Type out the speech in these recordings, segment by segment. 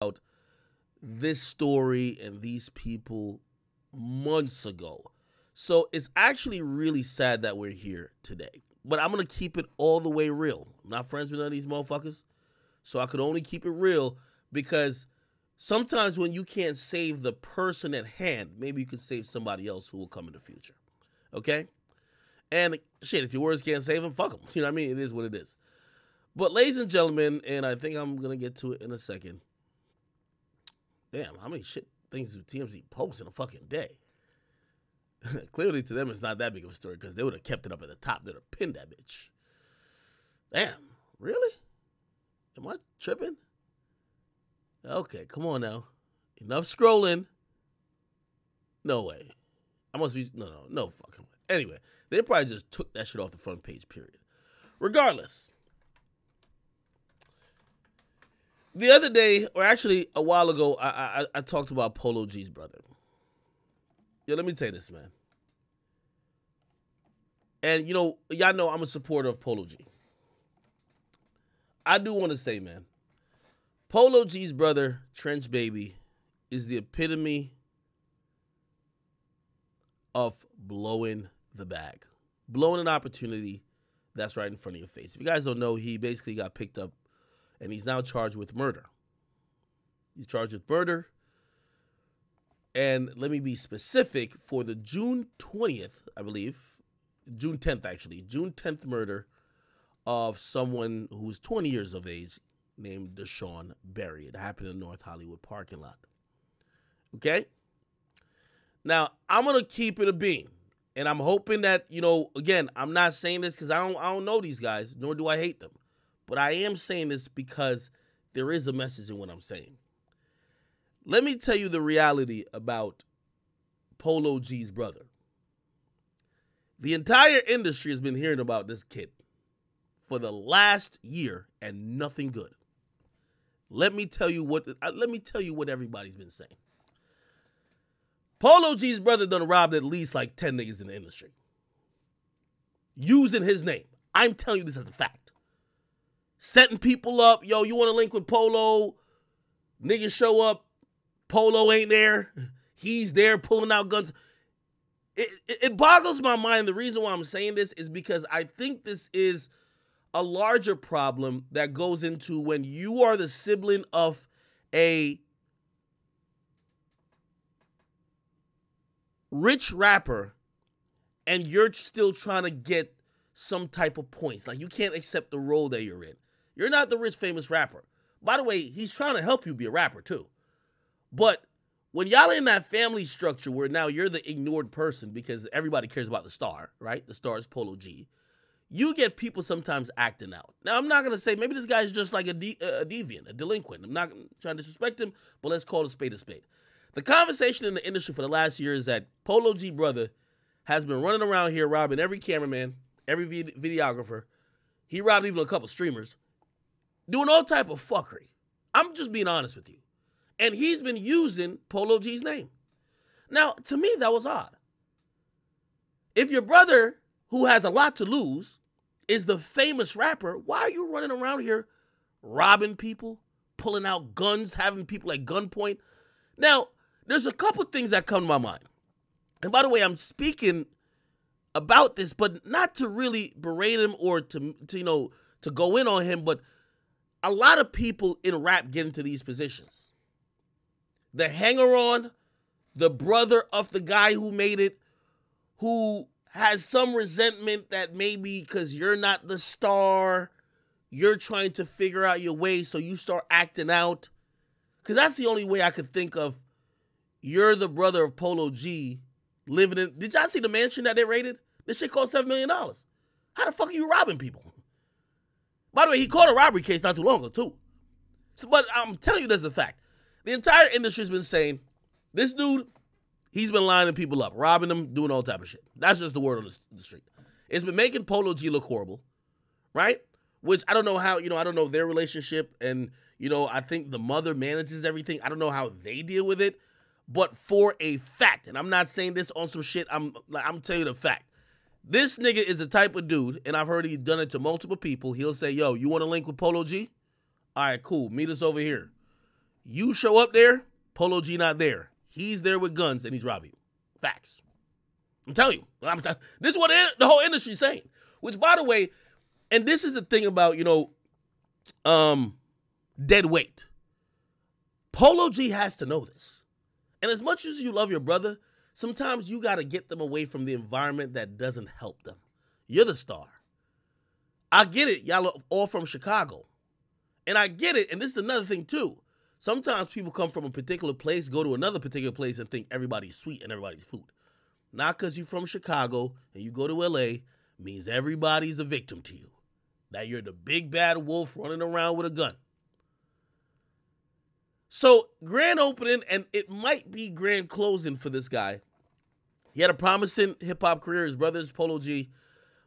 about this story and these people months ago. So it's actually really sad that we're here today. But I'm going to keep it all the way real. I'm not friends with none of these motherfuckers. So I could only keep it real because sometimes when you can't save the person at hand, maybe you can save somebody else who will come in the future. Okay? And shit, if your words can't save them, fuck them. You know what I mean? It is what it is. But ladies and gentlemen, and I think I'm going to get to it in a second. Damn, how many shit things do TMZ post in a fucking day? Clearly to them it's not that big of a story because they would have kept it up at the top. They'd have pinned that bitch. Damn, really? Am I tripping? Okay, come on now. Enough scrolling. No way. I must be, no fucking way. Anyway, they probably just took that shit off the front page, period. Regardless. The other day, or actually a while ago, I talked about Polo G's brother. Yo, let me tell you this, man. And, y'all know I'm a supporter of Polo G. I do want to say, man, Polo G's brother, Trench Baby, is the epitome of blowing the bag. Blowing an opportunity that's right in front of your face. If you guys don't know, he basically got picked up and he's now charged with murder. He's charged with murder. And let me be specific, for the June 20th, I believe, June 10th actually, June 10th murder of someone who's 20 years of age named Deshaun Berry. It happened in North Hollywood parking lot. Okay? Now, I'm going to keep it a bean. And I'm hoping that, again, I'm not saying this because I don't know these guys, nor do I hate them. But I am saying this because there is a message in what I'm saying. Let me tell you the reality about Polo G's brother. The entire industry has been hearing about this kid for the last year and nothing good. Let me tell you what everybody's been saying. Polo G's brother done robbed at least like 10 niggas in the industry. Using his name. I'm telling you this as a fact. Setting people up. Yo, you want to link with Polo? Niggas show up. Polo ain't there. He's there pulling out guns. It boggles my mind. The reason why I'm saying this is because I think this is a larger problem that goes into when you are the sibling of a rich rapper and you're still trying to get some type of points. Like, you can't accept the role that you're in. You're not the rich, famous rapper. By the way, he's trying to help you be a rapper too. But when y'all in that family structure where now you're the ignored person because everybody cares about the star, right? The star is Polo G. You get people sometimes acting out. Now, I'm not going to say maybe this guy's just like a deviant, a delinquent. I'm not trying to disrespect him, but let's call a spade a spade. The conversation in the industry for the last year is that Polo G brother has been running around here robbing every cameraman, every videographer. He robbed even a couple streamers, doing all type of fuckery. I'm just being honest with you. And he's been using Polo G's name. Now, to me, that was odd. If your brother, who has a lot to lose, is the famous rapper, why are you running around here robbing people, pulling out guns, having people at gunpoint? Now, there's a couple things that come to my mind. And by the way, I'm speaking about this, but not to really berate him or to go in on him, but a lot of people in rap get into these positions. The hanger-on, the brother of the guy who made it, who has some resentment that maybe because you're not the star, you're trying to figure out your way, so you start acting out. Because that's the only way I could think of. You're the brother of Polo G living in... Did y'all see the mansion that they raided? This shit cost $7 million. How the fuck are you robbing people? By the way, he caught a robbery case not too long ago, too. But I'm telling you, that's the fact. The entire industry has been saying, this dude, he's been lining people up, robbing them, doing all type of shit. That's just the word on the street. It's been making Polo G look horrible, right? Which I don't know how, I don't know their relationship. And, I think the mother manages everything. I don't know how they deal with it. But for a fact, and I'm not saying this on some shit, I'm telling you the fact. This nigga is the type of dude, and I've heard he's done it to multiple people. He'll say, yo, you want to link with Polo G? All right, cool. Meet us over here. You show up there, Polo G not there. He's there with guns and he's robbing you. Facts. I'm telling you. This is what the whole industry is saying. Which, by the way, and this is the thing about, dead weight. Polo G has to know this. And as much as you love your brother, sometimes you got to get them away from the environment that doesn't help them. You're the star. I get it. Y'all are all from Chicago. And I get it. And this is another thing, too. Sometimes people come from a particular place, go to another particular place, and think everybody's sweet and everybody's food. Not because you're from Chicago and you go to L.A. means everybody's a victim to you. That you're the big bad wolf running around with a gun. So, grand opening, and it might be grand closing for this guy. He had a promising hip-hop career. His brother's Polo G.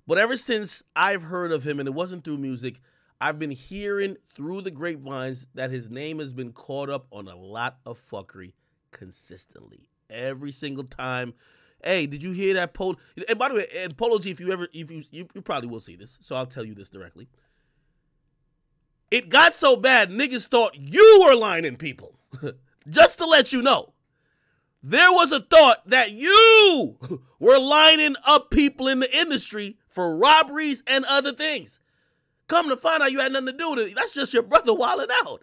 But ever since I've heard of him, and it wasn't through music, I've been hearing through the grapevines that his name has been caught up on a lot of fuckery consistently. Every single time. Hey, did you hear that Polo? And by the way, and Polo G, if you probably will see this, so I'll tell you this directly. It got so bad, niggas thought you were lining people. Just to let you know. There was a thought that you were lining up people in the industry for robberies and other things. Come to find out you had nothing to do with it. That's just your brother wilding out.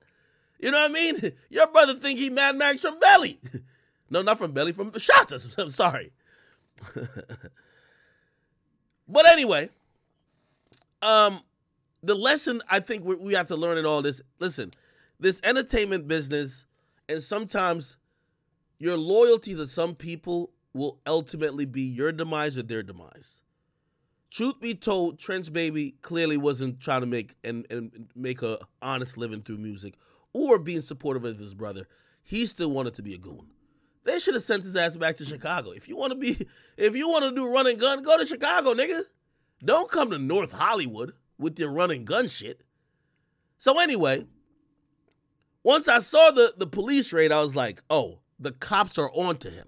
You know what I mean? Your brother think he Mad Max from Belly. No, not from Belly, from the Shotas. I'm sorry. But anyway, the lesson I think we have to learn in all this, listen, this entertainment business, and sometimes your loyalty to some people will ultimately be your demise or their demise. Truth be told, Trench Baby clearly wasn't trying to make a honest living through music or being supportive of his brother. He still wanted to be a goon. They should have sent his ass back to Chicago. If you want to do run and gun, go to Chicago, nigga. Don't come to North Hollywood with your run and gun shit. So anyway, once I saw the police raid, I was like, oh, the cops are on to him.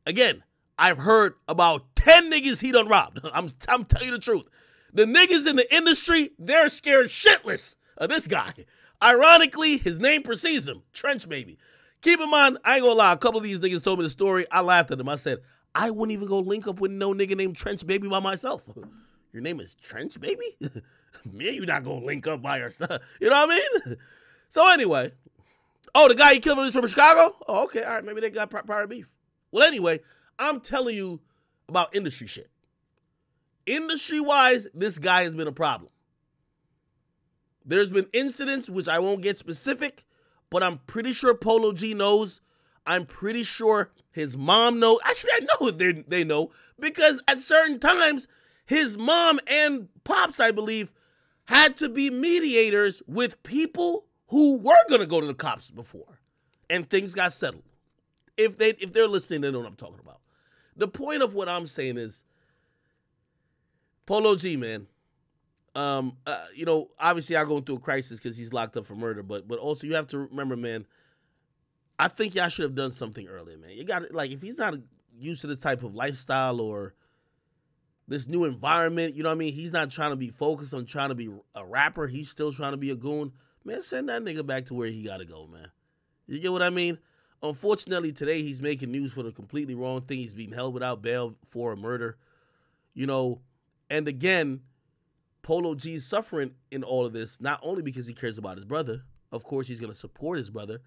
Again, I've heard about 10 niggas he done robbed. I'm telling you the truth. The niggas in the industry, they're scared shitless of this guy. Ironically, his name precedes him, Trench Baby. Keep in mind, I ain't gonna lie, a couple of these niggas told me the story. I laughed at them. I said, I wouldn't even go link up with no nigga named Trench Baby by myself. Your name is Trench Baby? Me, you not gonna link up by yourself. You know what I mean? So anyway, oh, the guy he killed is from Chicago? Oh, okay, all right, maybe they got prior beef. Well, anyway, I'm telling you about industry shit. Industry-wise, this guy has been a problem. There's been incidents, which I won't get specific, but I'm pretty sure Polo G knows. I'm pretty sure his mom knows. Actually, I know they know, because at certain times, his mom and Pops, I believe, had to be mediators with people who were going to go to the cops before, and things got settled. If they're listening, they know what I'm talking about. The point of what I'm saying is, Polo G, man, obviously I'm going through a crisis because he's locked up for murder, but also you have to remember, man, I think y'all should have done something earlier, man. You got to, like, if he's not used to this type of lifestyle or this new environment, you know what I mean? He's not trying to be focused on trying to be a rapper. He's still trying to be a goon. Man, send that nigga back to where he got to go, man. You get what I mean? Unfortunately, today he's making news for the completely wrong thing. He's being held without bail for a murder. And again, Polo G's suffering in all of this, not only because he cares about his brother. Of course, he's going to support his brother.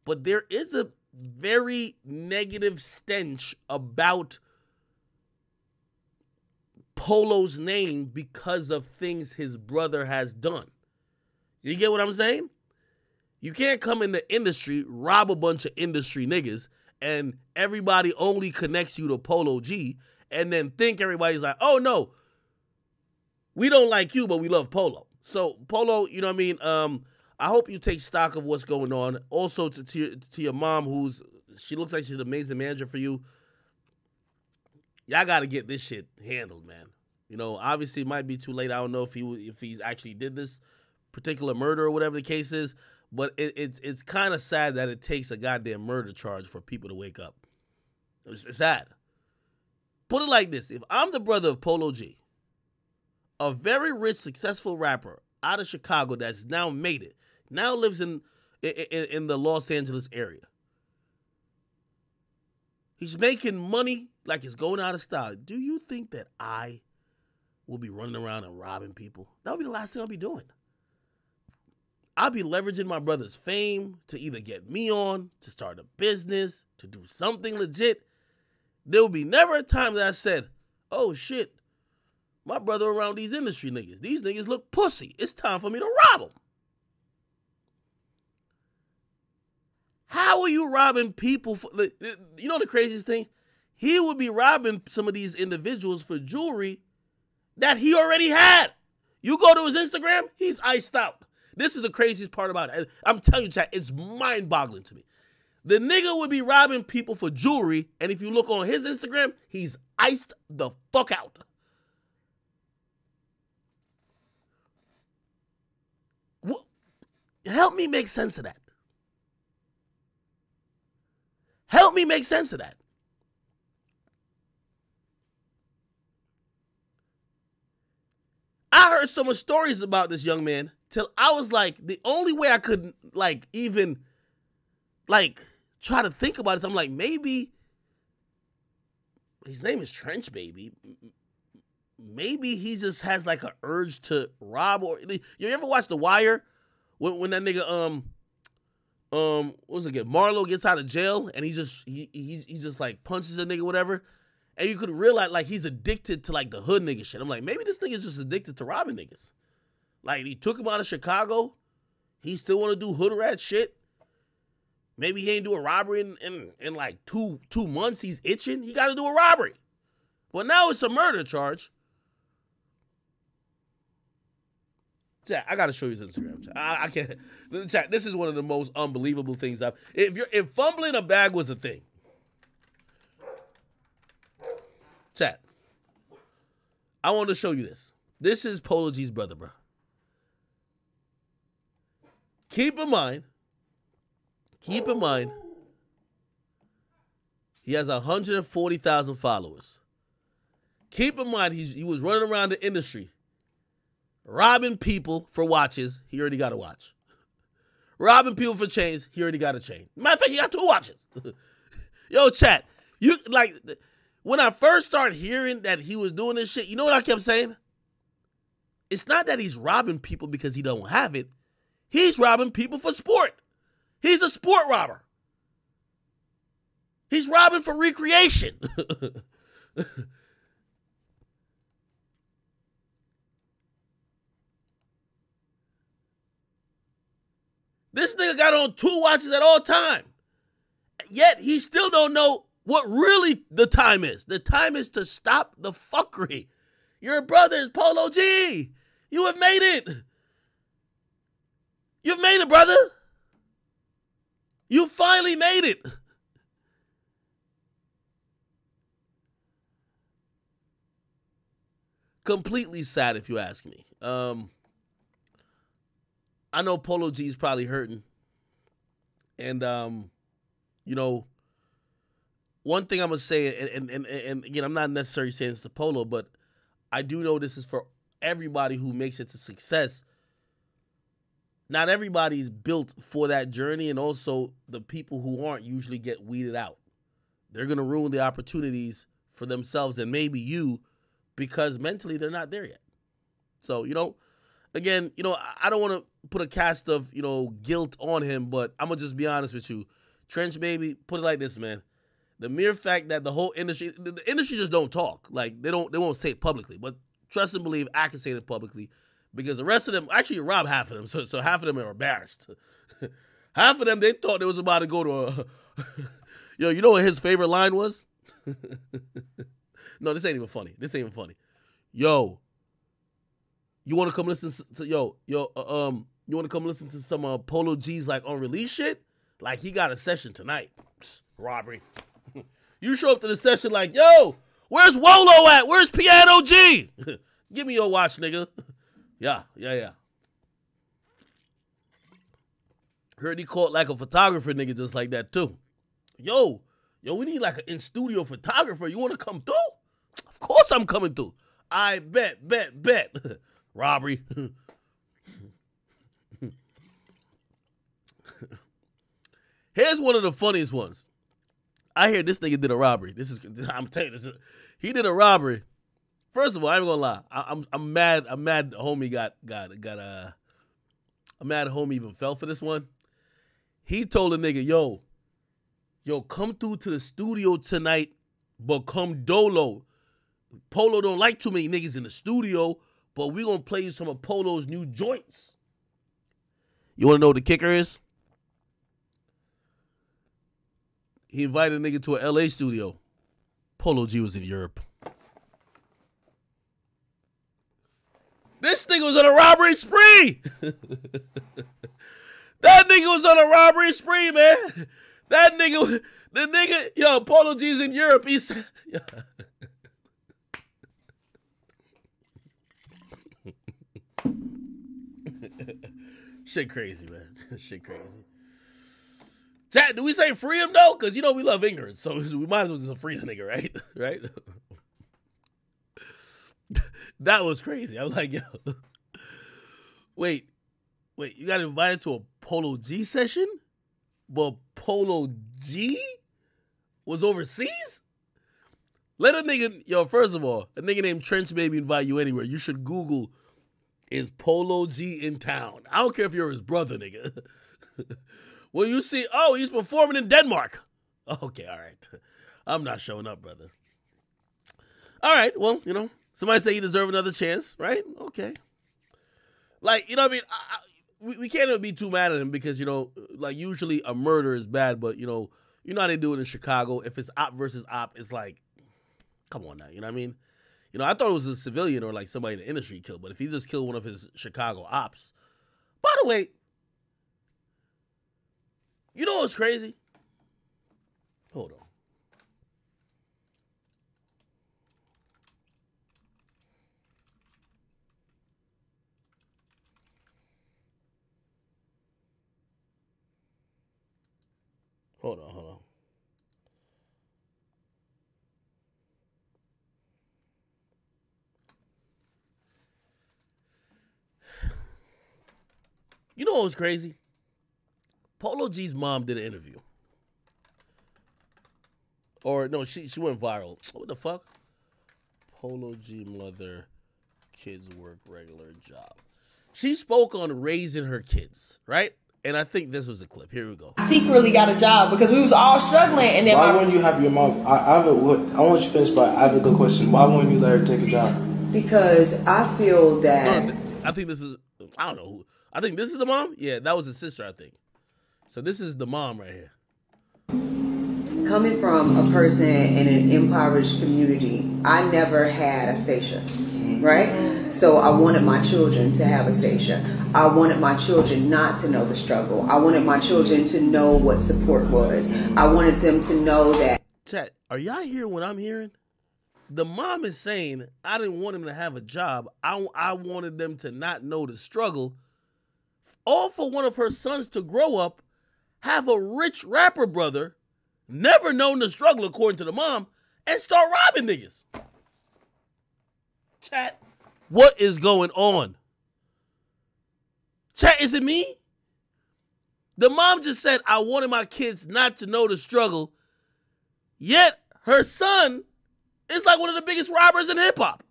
But there is a very negative stench about Polo's name because of things his brother has done. You get what I'm saying? You can't come in the industry, rob a bunch of industry niggas, and everybody only connects you to Polo G, and then think everybody's like, oh, no, we don't like you, but we love Polo. So, Polo, you know what I mean? I hope you take stock of what's going on. Also, to your mom, she looks like she's an amazing manager for you. Y'all got to get this shit handled, man. Obviously, it might be too late. I don't know if he's actually did this particular murder or whatever the case is. But it's kind of sad that it takes a goddamn murder charge for people to wake up. It's sad. Put it like this. If I'm the brother of Polo G, a very rich, successful rapper out of Chicago that's now made it, now lives in in the Los Angeles area. He's making money like it's going out of style. Do you think that I will be running around and robbing people? That would be the last thing I'll be doing. I'll be leveraging my brother's fame to either get me on, to start a business, to do something legit. There will be never a time that I said, oh shit, my brother around these industry niggas. These niggas look pussy. It's time for me to rob them. How are you robbing people? You know the craziest thing? He would be robbing some of these individuals for jewelry that he already had. You go to his Instagram, he's iced out. This is the craziest part about it. I'm telling you, chat, it's mind-boggling to me. The nigga would be robbing people for jewelry, and if you look on his Instagram, he's iced the fuck out. Help me make sense of that. Help me make sense of that. I heard so much stories about this young man till I was like, the only way I could even try to think about it is I'm like, maybe his name is Trench Baby. Maybe he just has like an urge to rob. Or you ever watch The Wire when that nigga what was it again? Marlo gets out of jail and he just like punches a nigga, whatever. And you could realize like he's addicted to like the hood nigga shit. I'm like, maybe this nigga's just addicted to robbing niggas. Like he took him out of Chicago. He still want to do hood rat shit. Maybe he ain't do a robbery in like two months. He's itching. He got to do a robbery. Well, now it's a murder charge. Chat, I got to show you his Instagram. Chat. I can't. Chat, this is one of the most unbelievable things I've. If fumbling a bag was a thing. Chat, I want to show you this. This is Polo G's brother, bro. Keep in mind, he has 140,000 followers. Keep in mind, he was running around the industry, robbing people for watches. He already got a watch. Robbing people for chains. He already got a chain. Matter of fact, he got 2 watches. Yo, chat, you like. When I first started hearing that he was doing this shit, you know what I kept saying? It's not that he's robbing people because he don't have it. He's robbing people for sport. He's a sport robber. He's robbing for recreation. This nigga got on 2 watches at all time. Yet he still don't know what really the time is. The time is to stop the fuckery. Your brother's Polo G. You have made it. You've made it, brother. You finally made it. Completely sad if you ask me. I know Polo G is probably hurting. And, you know, one thing I'm going to say, and again, I'm not necessarily saying it's to Polo, but I do know this is for everybody who makes it to success. Not everybody's built for that journey, and also the people who aren't usually get weeded out. They're going to ruin the opportunities for themselves and maybe you because mentally they're not there yet. So, you know, again, you know, I don't want to put a cast of, you know, guilt on him, but I'm going to just be honest with you. Trench Baby, put it like this, man. The mere fact that the whole industry, the industry just don't talk. Like, they won't say it publicly. But trust and believe, I can say it publicly. Because the rest of them, actually, you robbed half of them. So half of them are embarrassed. Half of them, they thought they was about to go to a... Yo, you know what his favorite line was? No, this ain't even funny. This ain't even funny. Yo, you want to come listen to... you want to come listen to some Polo G's, like, unreleased shit? Like, he got a session tonight. Psst, robbery. You show up to the session like, yo, where's Wolo at? Where's Piano G? Give me your watch, nigga. Yeah. Heard he caught like a photographer nigga just like that too. Yo, we need like an in-studio photographer. You want to come through? Of course I'm coming through. I bet. Robbery. Here's one of the funniest ones. I hear this nigga did a robbery. I'm telling you, he did a robbery. First of all, I ain't gonna lie. I'm mad. I'm mad. Homie I'm mad. Homie even fell for this one. He told a nigga, yo, come through to the studio tonight, but come dolo. Polo don't like too many niggas in the studio, but we gonna play you some of Polo's new joints. You wanna know what the kicker is? He invited a nigga to an LA studio. Polo G was in Europe. This nigga was on a robbery spree. That nigga was on a robbery spree, man. That nigga, yo, Polo G's in Europe. He's shit crazy, man. Shit crazy. Chat, do we say free him though? Because you know we love ignorance, so we might as well just free the nigga, right? Right? That was crazy. I was like, yo, wait, you got invited to a Polo G session? But Polo G was overseas? Let a nigga, yo, first of all, a nigga named Trench Baby invite you anywhere. You should Google, is Polo G in town? I don't care if you're his brother, nigga. Well, you see, oh, he's performing in Denmark. Okay, all right. I'm not showing up, brother. All right, well, you know, somebody say you deserve another chance, right? Okay. Like, you know what I mean? We can't even be too mad at him because, you know, like usually a murder is bad, but, you know how they do it in Chicago. If it's op versus op, it's like, come on now, you know what I mean? You know, I thought it was a civilian or like somebody in the industry killed, but if he just killed one of his Chicago ops. By the way, you know what's crazy? Hold on. Hold on. You know what was crazy? Polo G's mom did an interview. Or, no, she went viral. What the fuck? Polo G mother, kids work regular job. She spoke on raising her kids, right? And I think this was a clip. Here we go. Secretly got a job because we was all struggling. And then why wouldn't you have your mom? I want you to finish, but I have a good question. Why wouldn't you let her take a job? Because I feel that... No, I think this is, I don't know who. I think this is the mom? Yeah, that was his sister, I think. So this is the mom right here. Coming from a person in an impoverished community, I never had a station, right? So I wanted my children to have a station. I wanted my children not to know the struggle. I wanted my children to know what support was. I wanted them to know that. Chat, are y'all hearing what I'm hearing? The mom is saying, I didn't want him to have a job. I wanted them to not know the struggle. All for one of her sons to grow up, have a rich rapper brother, never known the struggle according to the mom, and start robbing niggas. Chat, what is going on? Chat, is it me? The mom just said, I wanted my kids not to know the struggle, yet her son is like one of the biggest robbers in hip-hop.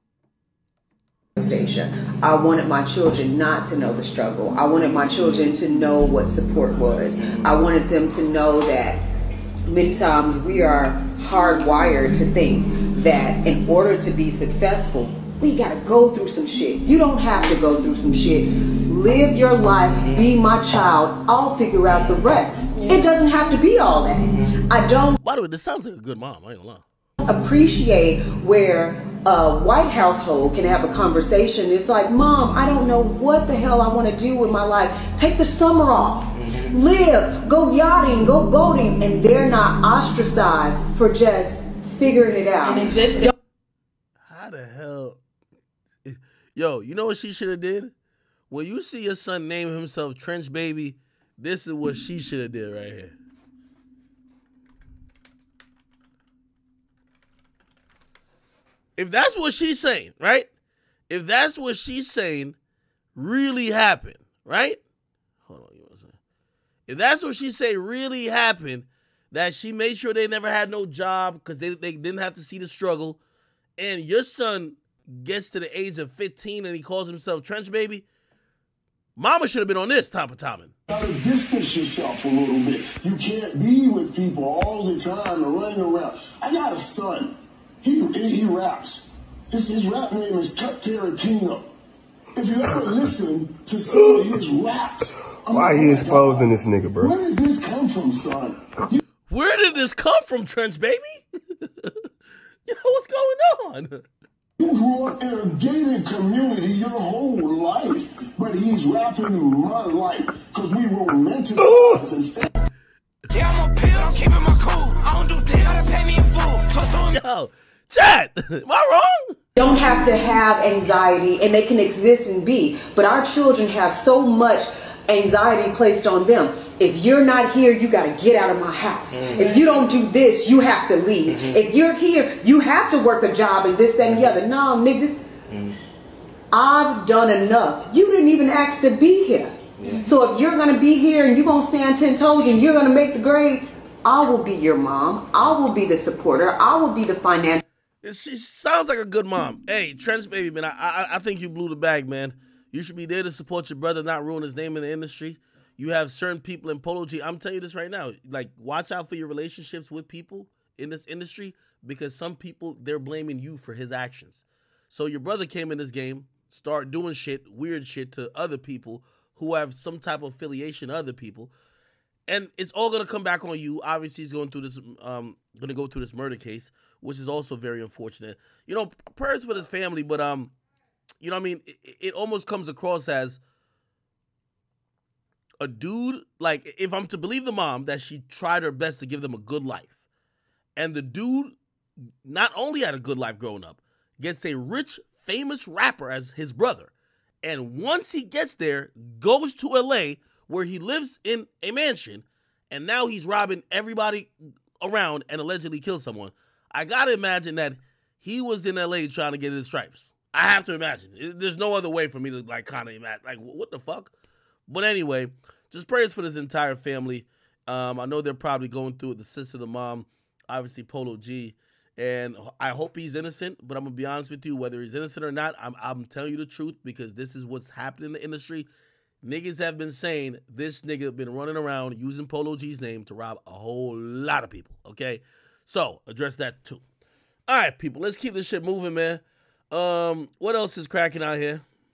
Station. I wanted my children not to know the struggle. I wanted my children to know what support was. I wanted them to know that many times we are hardwired to think that in order to be successful, we gotta go through some shit. You don't have to go through some shit. Live your life, be my child, I'll figure out the rest. It doesn't have to be all that. I don't... By the way, this sounds like a good mom, I ain't gonna lie. Appreciate where a white household can have a conversation. It's like, Mom, I don't know what the hell I want to do with my life. Take the summer off. Live. Go yachting. Go boating. And they're not ostracized for just figuring it out. How the hell? Yo, you know what she should have did? When you see your son name himself Trench Baby, this is what she should have did right here. If that's what she's saying, right? If that's what she's saying really happened, right? Hold on, you know what I'm saying? If that's what she say really happened, that she made sure they never had no job because they didn't have to see the struggle, and your son gets to the age of 15 and he calls himself Trench Baby, mama should have been on this, Tapa Tommen. You gotta distance yourself a little bit. You can't be with people all the time and running around. I got a son. He raps. His rap name is Cut Tarantino. If you ever listen to some of his raps, why he exposing this nigga, bro? Where does this come from, son? Where did this come from, Trench Baby? Yo, what's going on? You grew up in a gated community your whole life, but he's rapping my life because we romanticize and stuff. Yeah, I'm a pill, I'm keeping my cool. I don't do things, gotta pay me in full. Yo, chat, am I wrong? Don't have to have anxiety, and they can exist and be, but our children have so much anxiety placed on them. If you're not here, you got to get out of my house. If you don't do this, you have to leave. If you're here, you have to work a job and this, that, and the other. No, nigga. I've done enough. You didn't even ask to be here. So if you're going to be here and you're going to stand 10 toes and you're going to make the grades, I will be your mom. I will be the supporter. I will be the financial. She sounds like a good mom. Hey, Trench Baby, man, I think you blew the bag, man. You should be there to support your brother, not ruin his name in the industry. You have certain people in Polo G. I'm telling you this right now. Like, watch out for your relationships with people in this industry because some people, they're blaming you for his actions. So your brother came in this game, start doing shit, weird shit to other people who have some type of affiliation to other people. And it's all going to come back on you. Obviously, he's going through this, going to go through this murder case, which is also very unfortunate. You know, prayers for this family, but, you know what I mean? It almost comes across as a dude, like, if I'm to believe the mom, that she tried her best to give them a good life. And the dude not only had a good life growing up, gets a rich, famous rapper as his brother. And once he gets there, goes to LA, where he lives in a mansion, and now he's robbing everybody around and allegedly killed someone. I gotta imagine that he was in LA trying to get his stripes. I have to imagine. There's no other way for me to, like, kind of imagine. Like, what the fuck? But anyway, just prayers for this entire family. I know they're probably going through it. The sister, the mom, obviously Polo G. And I hope he's innocent, but I'm going to be honest with you, whether he's innocent or not, I'm telling you the truth because this is what's happening in the industry. Niggas have been saying this nigga been running around using Polo G's name to rob a whole lot of people, okay? So, address that too. All right, people, let's keep this shit moving, man. What else is cracking out here?